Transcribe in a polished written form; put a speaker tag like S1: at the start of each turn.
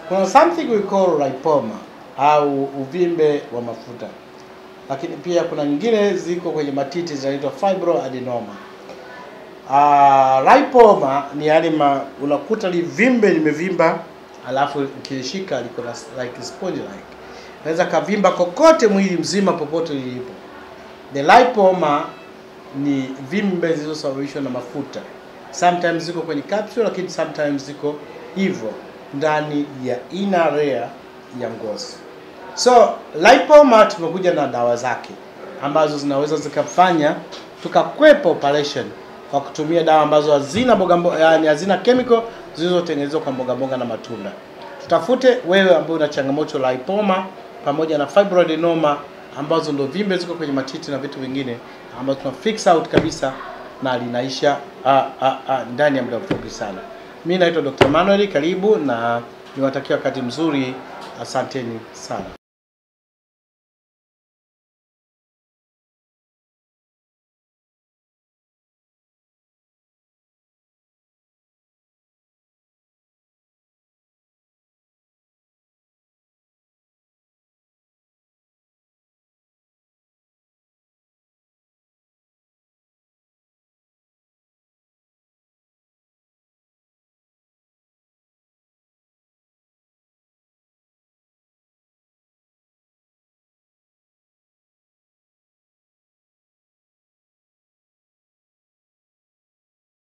S1: Kuna something we call lipoma au uvimbe wa mafuta. Lakini pia kuna nyingine ziko kwenye matiti zinaitwa fibroadenoma. Lipoma ni yale unakuta livimbe limevimba alafu ukishika liko like sponge like. Naweza kavimba kokote mwili mzima popote lilipo. The lipoma ni vimbe zilizosababishwa na mafuta. Sometimes ziko kwenye capsule lakini sometimes ziko hivyo ndani ya inner layer ya ngozi. So lipoma tumekuja na dawa zake ambazo zinaweza zikafanya tukakwepa operation kwa kutumia dawa ambazo hazina hazina chemical zilizotengenezwa kwa mboga na matunda. Tutafute wewe ambaye una changamoto la lipoma pamoja na fibroadenoma ambazo ndo vimbe ziko kwenye matiti na vitu vingine ambazo tuna fix out kabisa na linaisha ndani ya muda mfupi sana. Mimi naitwa Dr. Manuel, karibu na niwatakia wakati mzuri. Asanteni sana.